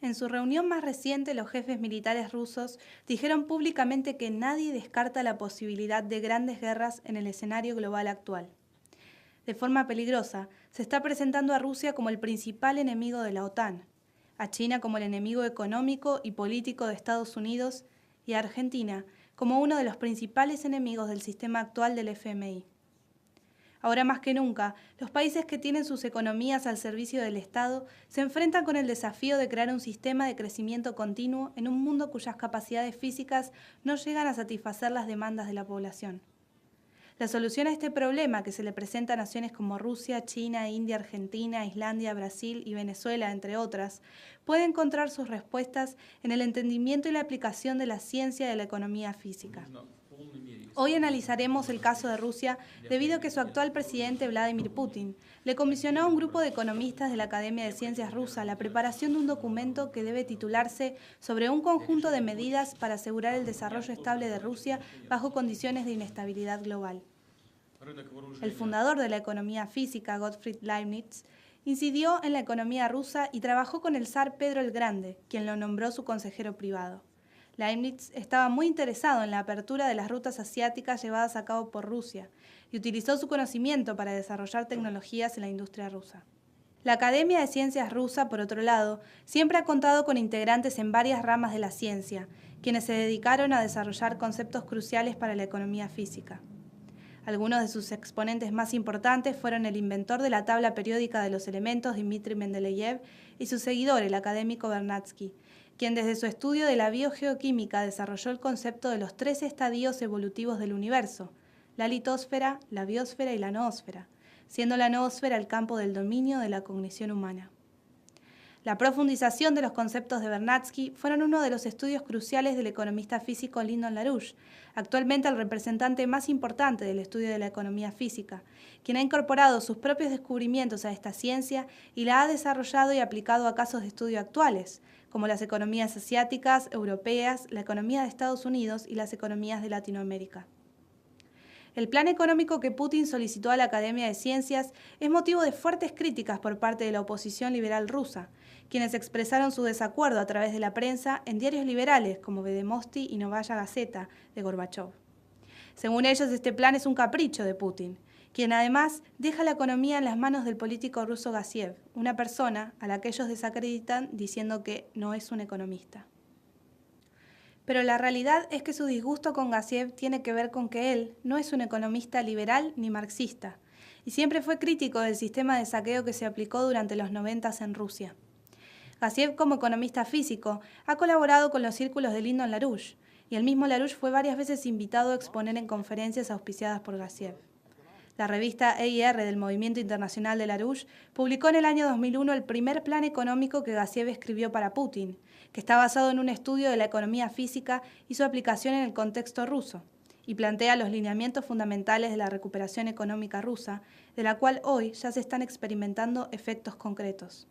En su reunión más reciente, los jefes militares rusos dijeron públicamente que nadie descarta la posibilidad de grandes guerras en el escenario global actual. De forma peligrosa, se está presentando a Rusia como el principal enemigo de la OTAN, a China como el enemigo económico y político de Estados Unidos y a Argentina como uno de los principales enemigos del sistema actual del FMI. Ahora más que nunca, los países que tienen sus economías al servicio del Estado se enfrentan con el desafío de crear un sistema de crecimiento continuo en un mundo cuyas capacidades físicas no llegan a satisfacer las demandas de la población. La solución a este problema, que se le presenta a naciones como Rusia, China, India, Argentina, Islandia, Brasil y Venezuela, entre otras, puede encontrar sus respuestas en el entendimiento y la aplicación de la ciencia de la economía física. Hoy analizaremos el caso de Rusia debido a que su actual presidente, Vladimir Putin, le comisionó a un grupo de economistas de la Academia de Ciencias Rusa la preparación de un documento que debe titularse sobre un conjunto de medidas para asegurar el desarrollo estable de Rusia bajo condiciones de inestabilidad global. El fundador de la economía física, Gottfried Leibniz, incidió en la economía rusa y trabajó con el zar Pedro el Grande, quien lo nombró su consejero privado. Leibniz estaba muy interesado en la apertura de las rutas asiáticas llevadas a cabo por Rusia y utilizó su conocimiento para desarrollar tecnologías en la industria rusa. La Academia de Ciencias rusa, por otro lado, siempre ha contado con integrantes en varias ramas de la ciencia, quienes se dedicaron a desarrollar conceptos cruciales para la economía física. Algunos de sus exponentes más importantes fueron el inventor de la tabla periódica de los elementos, Dmitri Mendeleev, y su seguidor, el académico Vernadsky, quien desde su estudio de la biogeoquímica desarrolló el concepto de los 3 estadios evolutivos del universo: la litosfera, la biosfera y la noósfera, siendo la noósfera el campo del dominio de la cognición humana. La profundización de los conceptos de Vernadsky fueron uno de los estudios cruciales del economista físico Lyndon LaRouche, actualmente el representante más importante del estudio de la economía física, quien ha incorporado sus propios descubrimientos a esta ciencia y la ha desarrollado y aplicado a casos de estudio actuales, como las economías asiáticas, europeas, la economía de Estados Unidos y las economías de Latinoamérica. El plan económico que Putin solicitó a la Academia de Ciencias es motivo de fuertes críticas por parte de la oposición liberal rusa, quienes expresaron su desacuerdo a través de la prensa en diarios liberales como Vedomosti y Novaya Gazeta de Gorbachov. Según ellos, este plan es un capricho de Putin, quien además deja la economía en las manos del político ruso Gaziev, una persona a la que ellos desacreditan diciendo que no es un economista. Pero la realidad es que su disgusto con Gaziev tiene que ver con que él no es un economista liberal ni marxista, y siempre fue crítico del sistema de saqueo que se aplicó durante los 90 en Rusia. Gaziev, como economista físico, ha colaborado con los círculos de Lyndon LaRouche, y el mismo LaRouche fue varias veces invitado a exponer en conferencias auspiciadas por Gaziev. La revista EIR del Movimiento Internacional de LaRouche publicó en el año 2001 el primer plan económico que Gaziev escribió para Putin, que está basado en un estudio de la economía física y su aplicación en el contexto ruso, y plantea los lineamientos fundamentales de la recuperación económica rusa, de la cual hoy ya se están experimentando efectos concretos.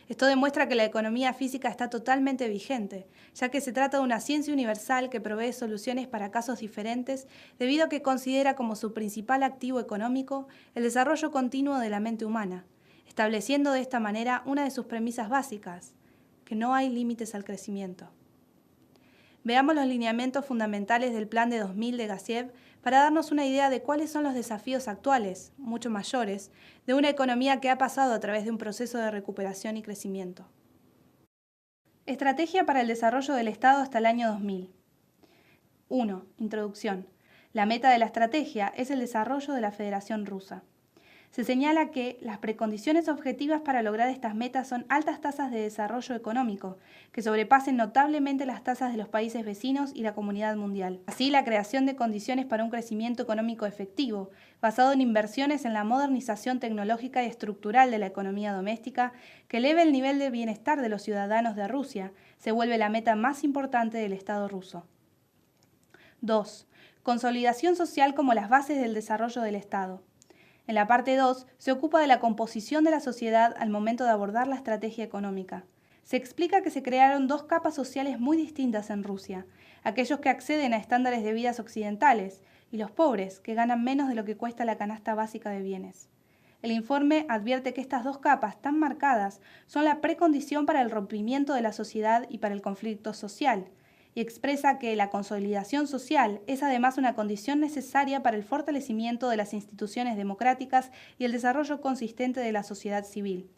Esto demuestra que la economía física está totalmente vigente, ya que se trata de una ciencia universal que provee soluciones para casos diferentes debido a que considera como su principal activo económico el desarrollo continuo de la mente humana, estableciendo de esta manera una de sus premisas básicas, que no hay límites al crecimiento. Veamos los lineamientos fundamentales del Plan de 2000 de Gaziev para darnos una idea de cuáles son los desafíos actuales, mucho mayores, de una economía que ha pasado a través de un proceso de recuperación y crecimiento. Estrategia para el desarrollo del Estado hasta el año 2000. 1. Introducción. La meta de la estrategia es el desarrollo de la Federación Rusa. Se señala que las precondiciones objetivas para lograr estas metas son altas tasas de desarrollo económico, que sobrepasen notablemente las tasas de los países vecinos y la comunidad mundial. Así, la creación de condiciones para un crecimiento económico efectivo, basado en inversiones en la modernización tecnológica y estructural de la economía doméstica, que eleve el nivel de bienestar de los ciudadanos de Rusia, se vuelve la meta más importante del Estado ruso. 2. Consolidación social como las bases del desarrollo del Estado. En la parte 2 se ocupa de la composición de la sociedad al momento de abordar la estrategia económica. Se explica que se crearon 2 capas sociales muy distintas en Rusia, aquellos que acceden a estándares de vida occidentales y los pobres, que ganan menos de lo que cuesta la canasta básica de bienes. El informe advierte que estas dos capas tan marcadas son la precondición para el rompimiento de la sociedad y para el conflicto social, y expresa que la consolidación social es además una condición necesaria para el fortalecimiento de las instituciones democráticas y el desarrollo consistente de la sociedad civil.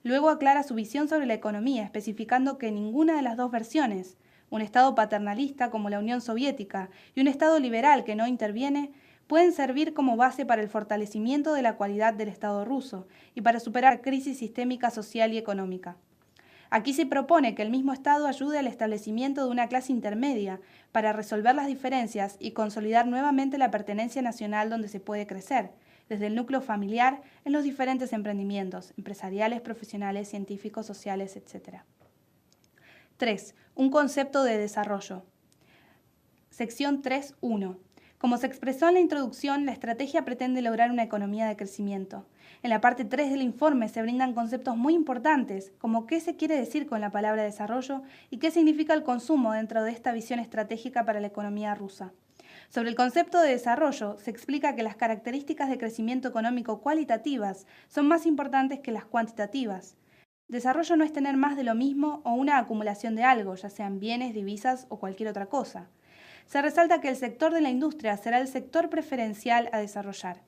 Luego aclara su visión sobre la economía, especificando que ninguna de las dos versiones, un Estado paternalista como la Unión Soviética y un Estado liberal que no interviene, pueden servir como base para el fortalecimiento de la cualidad del Estado ruso y para superar la crisis sistémica social y económica. Aquí se propone que el mismo Estado ayude al establecimiento de una clase intermedia para resolver las diferencias y consolidar nuevamente la pertenencia nacional donde se puede crecer, desde el núcleo familiar en los diferentes emprendimientos, empresariales, profesionales, científicos, sociales, etc. 3. Un concepto de desarrollo. Sección 3.1. Como se expresó en la introducción, la estrategia pretende lograr una economía de crecimiento. En la parte 3 del informe se brindan conceptos muy importantes, como qué se quiere decir con la palabra desarrollo y qué significa el consumo dentro de esta visión estratégica para la economía rusa. Sobre el concepto de desarrollo, se explica que las características de crecimiento económico cualitativas son más importantes que las cuantitativas. Desarrollo no es tener más de lo mismo o una acumulación de algo, ya sean bienes, divisas o cualquier otra cosa. Se resalta que el sector de la industria será el sector preferencial a desarrollar.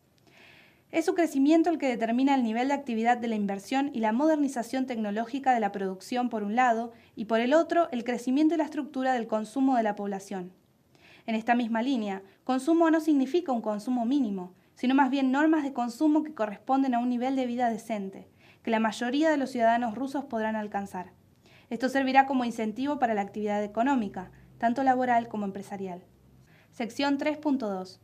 Es su crecimiento el que determina el nivel de actividad de la inversión y la modernización tecnológica de la producción por un lado, y por el otro, el crecimiento y la estructura del consumo de la población. En esta misma línea, consumo no significa un consumo mínimo, sino más bien normas de consumo que corresponden a un nivel de vida decente, que la mayoría de los ciudadanos rusos podrán alcanzar. Esto servirá como incentivo para la actividad económica, tanto laboral como empresarial. Sección 3.2.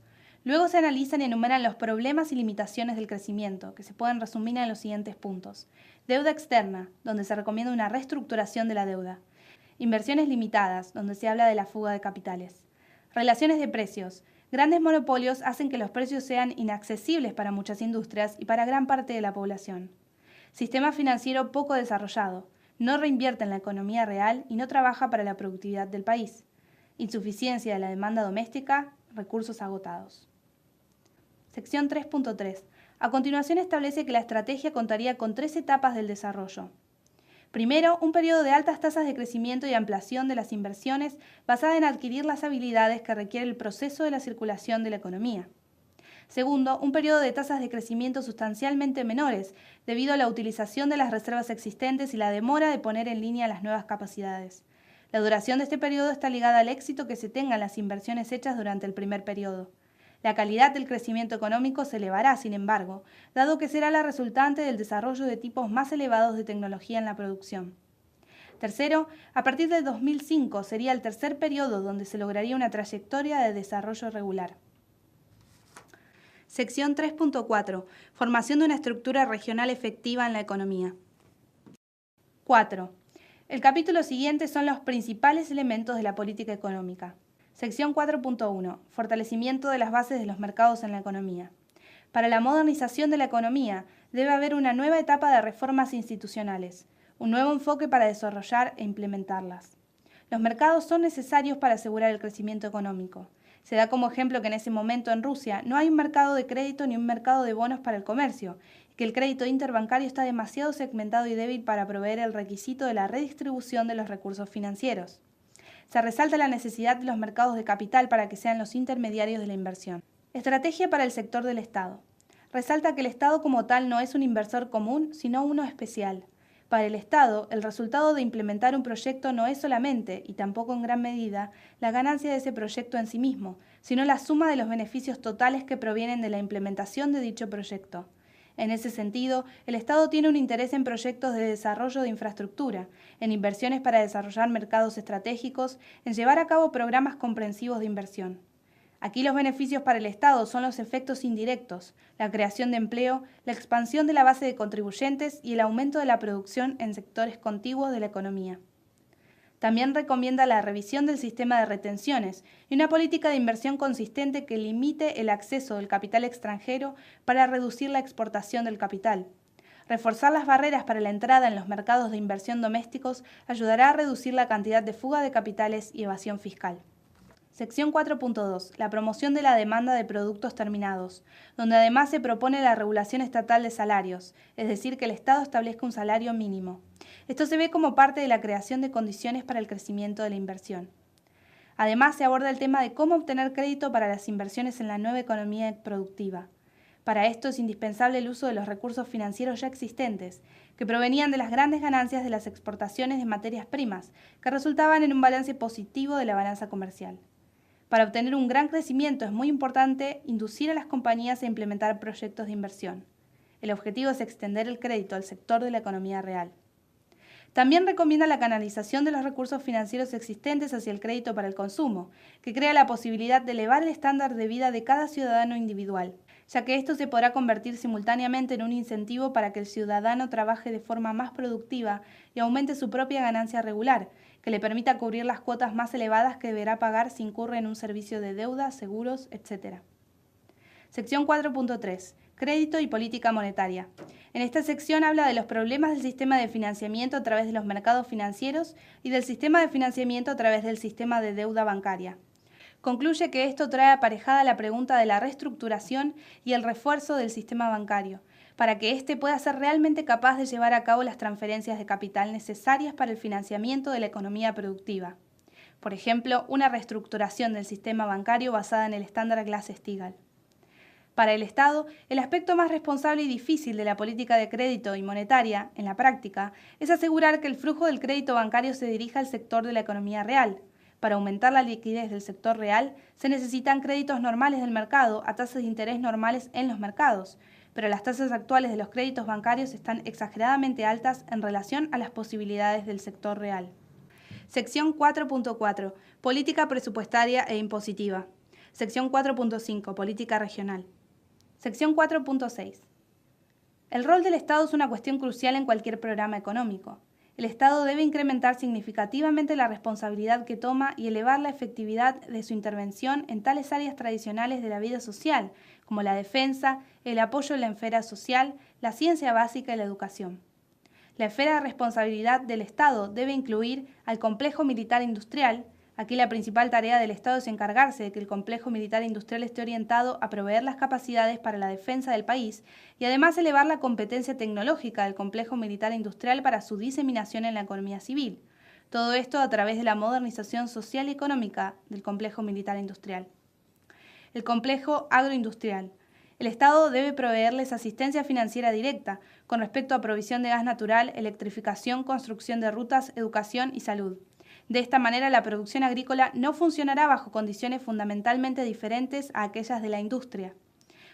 Luego se analizan y enumeran los problemas y limitaciones del crecimiento, que se pueden resumir en los siguientes puntos. Deuda externa, donde se recomienda una reestructuración de la deuda. Inversiones limitadas, donde se habla de la fuga de capitales. Relaciones de precios. Grandes monopolios hacen que los precios sean inaccesibles para muchas industrias y para gran parte de la población. Sistema financiero poco desarrollado. No reinvierte en la economía real y no trabaja para la productividad del país. Insuficiencia de la demanda doméstica, recursos agotados. Sección 3.3. A continuación establece que la estrategia contaría con 3 etapas del desarrollo. Primero, un periodo de altas tasas de crecimiento y ampliación de las inversiones basada en adquirir las habilidades que requiere el proceso de la circulación de la economía. Segundo, un periodo de tasas de crecimiento sustancialmente menores, debido a la utilización de las reservas existentes y la demora de poner en línea las nuevas capacidades. La duración de este periodo está ligada al éxito que se tengan las inversiones hechas durante el primer periodo. La calidad del crecimiento económico se elevará, sin embargo, dado que será la resultante del desarrollo de tipos más elevados de tecnología en la producción. Tercero, a partir de 2005 sería el tercer periodo donde se lograría una trayectoria de desarrollo regular. Sección 3.4. Formación de una estructura regional efectiva en la economía. 4. El capítulo siguiente son los principales elementos de la política económica. Sección 4.1. Fortalecimiento de las bases de los mercados en la economía. Para la modernización de la economía debe haber una nueva etapa de reformas institucionales, un nuevo enfoque para desarrollar e implementarlas. Los mercados son necesarios para asegurar el crecimiento económico. Se da como ejemplo que en ese momento en Rusia no hay un mercado de crédito ni un mercado de bonos para el comercio, y que el crédito interbancario está demasiado segmentado y débil para proveer el requisito de la redistribución de los recursos financieros. Se resalta la necesidad de los mercados de capital para que sean los intermediarios de la inversión. Estrategia para el sector del Estado. Resalta que el Estado como tal no es un inversor común, sino uno especial. Para el Estado, el resultado de implementar un proyecto no es solamente, y tampoco en gran medida, la ganancia de ese proyecto en sí mismo, sino la suma de los beneficios totales que provienen de la implementación de dicho proyecto. En ese sentido, el Estado tiene un interés en proyectos de desarrollo de infraestructura, en inversiones para desarrollar mercados estratégicos, en llevar a cabo programas comprensivos de inversión. Aquí los beneficios para el Estado son los efectos indirectos, la creación de empleo, la expansión de la base de contribuyentes y el aumento de la producción en sectores contiguos de la economía. También recomienda la revisión del sistema de retenciones y una política de inversión consistente que limite el acceso del capital extranjero para reducir la exportación del capital. Reforzar las barreras para la entrada en los mercados de inversión domésticos ayudará a reducir la cantidad de fuga de capitales y evasión fiscal. Sección 4.2. La promoción de la demanda de productos terminados, donde además se propone la regulación estatal de salarios, es decir, que el Estado establezca un salario mínimo. Esto se ve como parte de la creación de condiciones para el crecimiento de la inversión. Además, se aborda el tema de cómo obtener crédito para las inversiones en la nueva economía productiva. Para esto es indispensable el uso de los recursos financieros ya existentes, que provenían de las grandes ganancias de las exportaciones de materias primas, que resultaban en un balance positivo de la balanza comercial. Para obtener un gran crecimiento es muy importante inducir a las compañías a implementar proyectos de inversión. El objetivo es extender el crédito al sector de la economía real. También recomienda la canalización de los recursos financieros existentes hacia el crédito para el consumo, que crea la posibilidad de elevar el estándar de vida de cada ciudadano individual, ya que esto se podrá convertir simultáneamente en un incentivo para que el ciudadano trabaje de forma más productiva y aumente su propia ganancia regular, que le permita cubrir las cuotas más elevadas que deberá pagar si incurre en un servicio de deuda, seguros, etc. Sección 4.3. Crédito y política monetaria. En esta sección habla de los problemas del sistema de financiamiento a través de los mercados financieros y del sistema de financiamiento a través del sistema de deuda bancaria. Concluye que esto trae aparejada la pregunta de la reestructuración y el refuerzo del sistema bancario, para que éste pueda ser realmente capaz de llevar a cabo las transferencias de capital necesarias para el financiamiento de la economía productiva. Por ejemplo, una reestructuración del sistema bancario basada en el estándar Glass-Steagall. Para el Estado, el aspecto más responsable y difícil de la política de crédito y monetaria, en la práctica, es asegurar que el flujo del crédito bancario se dirija al sector de la economía real. Para aumentar la liquidez del sector real, se necesitan créditos normales del mercado a tasas de interés normales en los mercados, pero las tasas actuales de los créditos bancarios están exageradamente altas en relación a las posibilidades del sector real. Sección 4.4. Política presupuestaria e impositiva. Sección 4.5. Política regional. Sección 4.6. El rol del Estado es una cuestión crucial en cualquier programa económico. El Estado debe incrementar significativamente la responsabilidad que toma y elevar la efectividad de su intervención en tales áreas tradicionales de la vida social, como la defensa, el apoyo en la esfera social, la ciencia básica y la educación. La esfera de responsabilidad del Estado debe incluir al complejo militar industrial. Aquí la principal tarea del Estado es encargarse de que el complejo militar industrial esté orientado a proveer las capacidades para la defensa del país y además elevar la competencia tecnológica del complejo militar industrial para su diseminación en la economía civil. Todo esto a través de la modernización social y económica del complejo militar industrial. El complejo agroindustrial. El Estado debe proveerles asistencia financiera directa con respecto a provisión de gas natural, electrificación, construcción de rutas, educación y salud. De esta manera, la producción agrícola no funcionará bajo condiciones fundamentalmente diferentes a aquellas de la industria.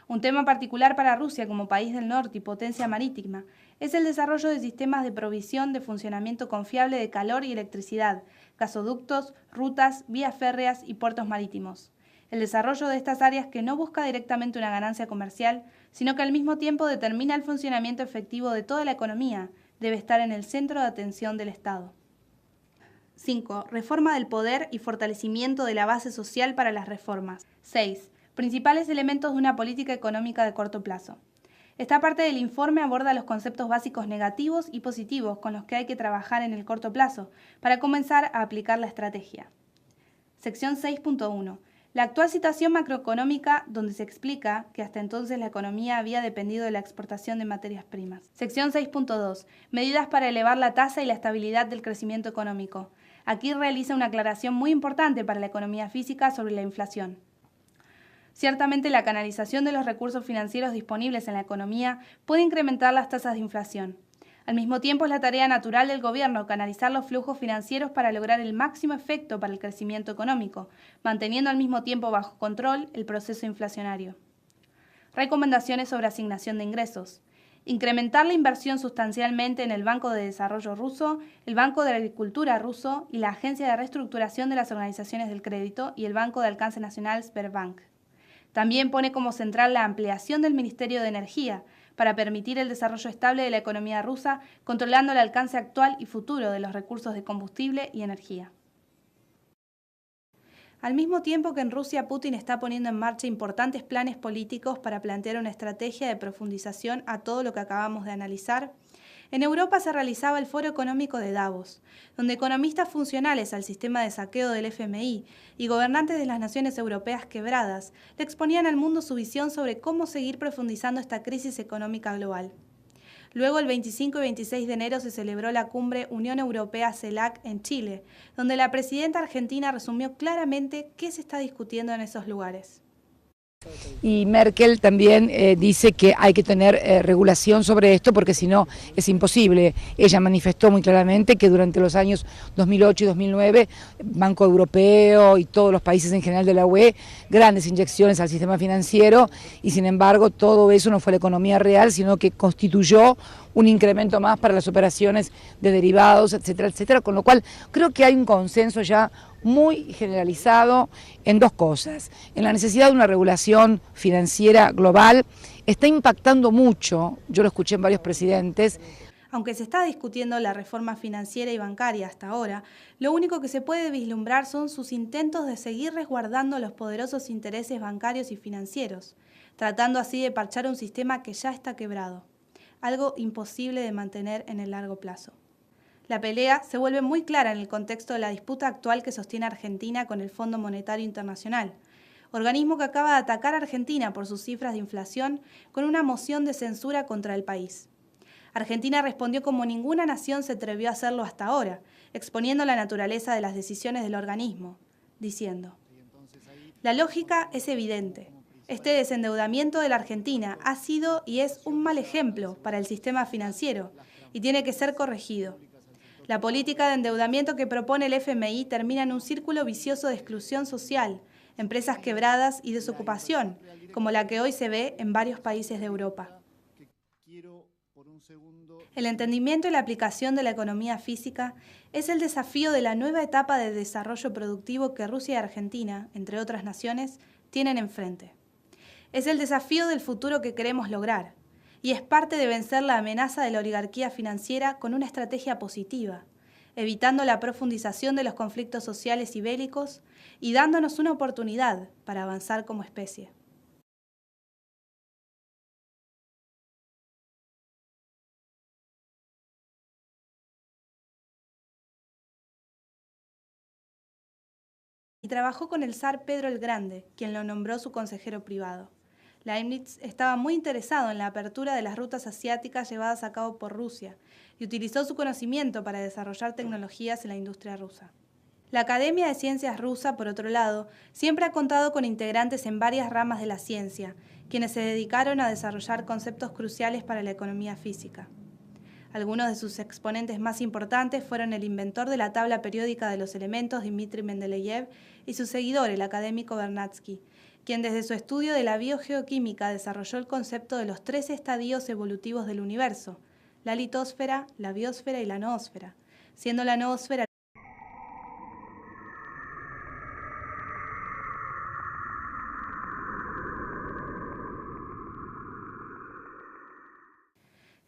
Un tema particular para Rusia como país del norte y potencia marítima es el desarrollo de sistemas de provisión de funcionamiento confiable de calor y electricidad, gasoductos, rutas, vías férreas y puertos marítimos. El desarrollo de estas áreas que no busca directamente una ganancia comercial, sino que al mismo tiempo determina el funcionamiento efectivo de toda la economía, debe estar en el centro de atención del Estado. 5. Reforma del poder y fortalecimiento de la base social para las reformas. 6. Principales elementos de una política económica de corto plazo. Esta parte del informe aborda los conceptos básicos negativos y positivos con los que hay que trabajar en el corto plazo para comenzar a aplicar la estrategia. Sección 6.1. La actual situación macroeconómica, donde se explica que hasta entonces la economía había dependido de la exportación de materias primas. Sección 6.2. Medidas para elevar la tasa y la estabilidad del crecimiento económico. Aquí realiza una aclaración muy importante para la economía física sobre la inflación. Ciertamente, la canalización de los recursos financieros disponibles en la economía puede incrementar las tasas de inflación. Al mismo tiempo, es la tarea natural del gobierno canalizar los flujos financieros para lograr el máximo efecto para el crecimiento económico, manteniendo al mismo tiempo bajo control el proceso inflacionario. Recomendaciones sobre asignación de ingresos. Incrementar la inversión sustancialmente en el Banco de Desarrollo ruso, el Banco de Agricultura ruso y la Agencia de Reestructuración de las Organizaciones del Crédito y el Banco de Alcance Nacional Sberbank. También pone como central la ampliación del Ministerio de Energía para permitir el desarrollo estable de la economía rusa, controlando el alcance actual y futuro de los recursos de combustible y energía. Al mismo tiempo que en Rusia Putin está poniendo en marcha importantes planes políticos para plantear una estrategia de profundización a todo lo que acabamos de analizar, en Europa se realizaba el Foro Económico de Davos, donde economistas funcionales al sistema de saqueo del FMI y gobernantes de las naciones europeas quebradas le exponían al mundo su visión sobre cómo seguir profundizando esta crisis económica global. Luego, el 25 y 26 de enero se celebró la cumbre Unión Europea-CELAC en Chile, donde la presidenta argentina resumió claramente qué se está discutiendo en esos lugares. Y Merkel también dice que hay que tener regulación sobre esto porque si no es imposible. Ella manifestó muy claramente que durante los años 2008 y 2009, Banco Europeo y todos los países en general de la UE, grandes inyecciones al sistema financiero y sin embargo todo eso no fue la economía real, sino que constituyó un incremento más para las operaciones de derivados, etcétera, etcétera, con lo cual creo que hay un consenso ya muy generalizado en dos cosas, en la necesidad de una regulación financiera global. Está impactando mucho, yo lo escuché en varios presidentes. Aunque se está discutiendo la reforma financiera y bancaria hasta ahora, lo único que se puede vislumbrar son sus intentos de seguir resguardando los poderosos intereses bancarios y financieros, tratando así de parchar un sistema que ya está quebrado, algo imposible de mantener en el largo plazo. La pelea se vuelve muy clara en el contexto de la disputa actual que sostiene Argentina con el Fondo Monetario Internacional, organismo que acaba de atacar a Argentina por sus cifras de inflación con una moción de censura contra el país. Argentina respondió como ninguna nación se atrevió a hacerlo hasta ahora, exponiendo la naturaleza de las decisiones del organismo, diciendo: la lógica es evidente. Este desendeudamiento de la Argentina ha sido y es un mal ejemplo para el sistema financiero y tiene que ser corregido. La política de endeudamiento que propone el FMI termina en un círculo vicioso de exclusión social, empresas quebradas y desocupación, como la que hoy se ve en varios países de Europa. El entendimiento y la aplicación de la economía física es el desafío de la nueva etapa de desarrollo productivo que Rusia y Argentina, entre otras naciones, tienen enfrente. Es el desafío del futuro que queremos lograr, y es parte de vencer la amenaza de la oligarquía financiera con una estrategia positiva, evitando la profundización de los conflictos sociales y bélicos y dándonos una oportunidad para avanzar como especie. Y trabajó con el zar Pedro el Grande, quien lo nombró su consejero privado. Leibniz estaba muy interesado en la apertura de las rutas asiáticas llevadas a cabo por Rusia y utilizó su conocimiento para desarrollar tecnologías en la industria rusa. La Academia de Ciencias rusa, por otro lado, siempre ha contado con integrantes en varias ramas de la ciencia, quienes se dedicaron a desarrollar conceptos cruciales para la economía física. Algunos de sus exponentes más importantes fueron el inventor de la tabla periódica de los elementos, Dmitri Mendeleev, y su seguidor, el académico Vernadsky, quien desde su estudio de la biogeoquímica desarrolló el concepto de los 3 estadios evolutivos del universo: la litosfera, la biosfera y la noósfera, siendo la noósfera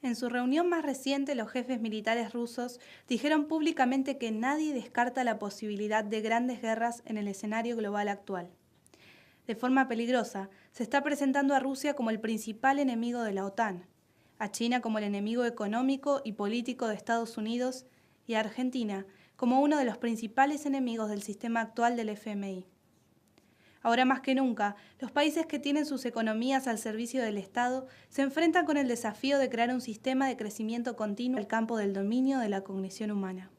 En su reunión más reciente, los jefes militares rusos dijeron públicamente que nadie descarta la posibilidad de grandes guerras en el escenario global actual. De forma peligrosa, se está presentando a Rusia como el principal enemigo de la OTAN, a China como el enemigo económico y político de Estados Unidos y a Argentina como uno de los principales enemigos del sistema actual del FMI. Ahora más que nunca, los países que tienen sus economías al servicio del Estado se enfrentan con el desafío de crear un sistema de crecimiento continuo en el campo del dominio de la cognición humana.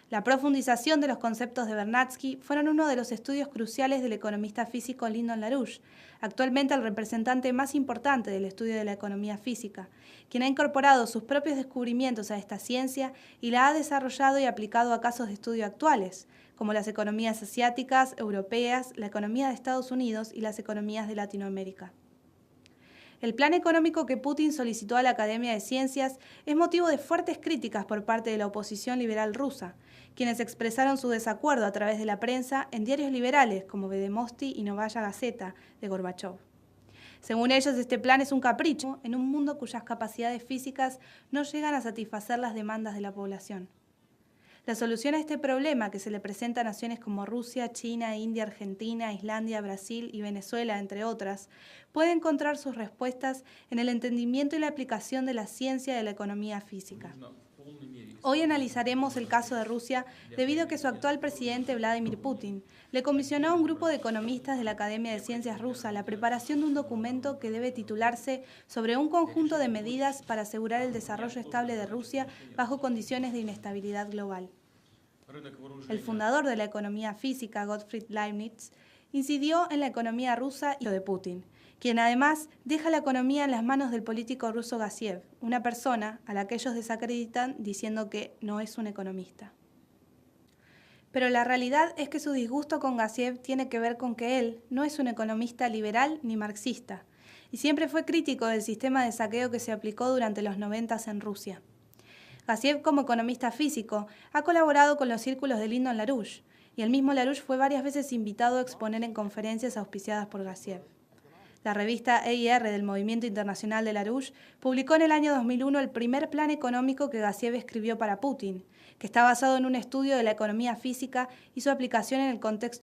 La profundización de los conceptos de Vernadsky fueron uno de los estudios cruciales del economista físico Lyndon LaRouche, actualmente el representante más importante del estudio de la economía física, quien ha incorporado sus propios descubrimientos a esta ciencia y la ha desarrollado y aplicado a casos de estudio actuales, como las economías asiáticas, europeas, la economía de Estados Unidos y las economías de Latinoamérica. El plan económico que Putin solicitó a la Academia de Ciencias es motivo de fuertes críticas por parte de la oposición liberal rusa, quienes expresaron su desacuerdo a través de la prensa en diarios liberales como Vedemosti y Novaya Gazeta de Gorbachov. Según ellos, este plan es un capricho en un mundo cuyas capacidades físicas no llegan a satisfacer las demandas de la población. La solución a este problema que se le presenta a naciones como Rusia, China, India, Argentina, Islandia, Brasil y Venezuela, entre otras, puede encontrar sus respuestas en el entendimiento y la aplicación de la ciencia de la economía física. Hoy analizaremos el caso de Rusia debido a que su actual presidente, Vladimir Putin, le comisionó a un grupo de economistas de la Academia de Ciencias Rusa la preparación de un documento que debe titularse sobre un conjunto de medidas para asegurar el desarrollo estable de Rusia bajo condiciones de inestabilidad global. El fundador de la economía física, Gottfried Leibniz, incidió en la economía rusa y de Putin, quien además deja la economía en las manos del político ruso Gassiev, una persona a la que ellos desacreditan diciendo que no es un economista. Pero la realidad es que su disgusto con Gassiev tiene que ver con que él no es un economista liberal ni marxista, y siempre fue crítico del sistema de saqueo que se aplicó durante los 90 en Rusia. Gassiev, como economista físico, ha colaborado con los círculos de Lyndon LaRouche, y el mismo LaRouche fue varias veces invitado a exponer en conferencias auspiciadas por Gassiev. La revista EIR del Movimiento Internacional de LaRouche publicó en el año 2001 el primer plan económico que Gassiev escribió para Putin, que está basado en un estudio de la economía física y su aplicación en el contexto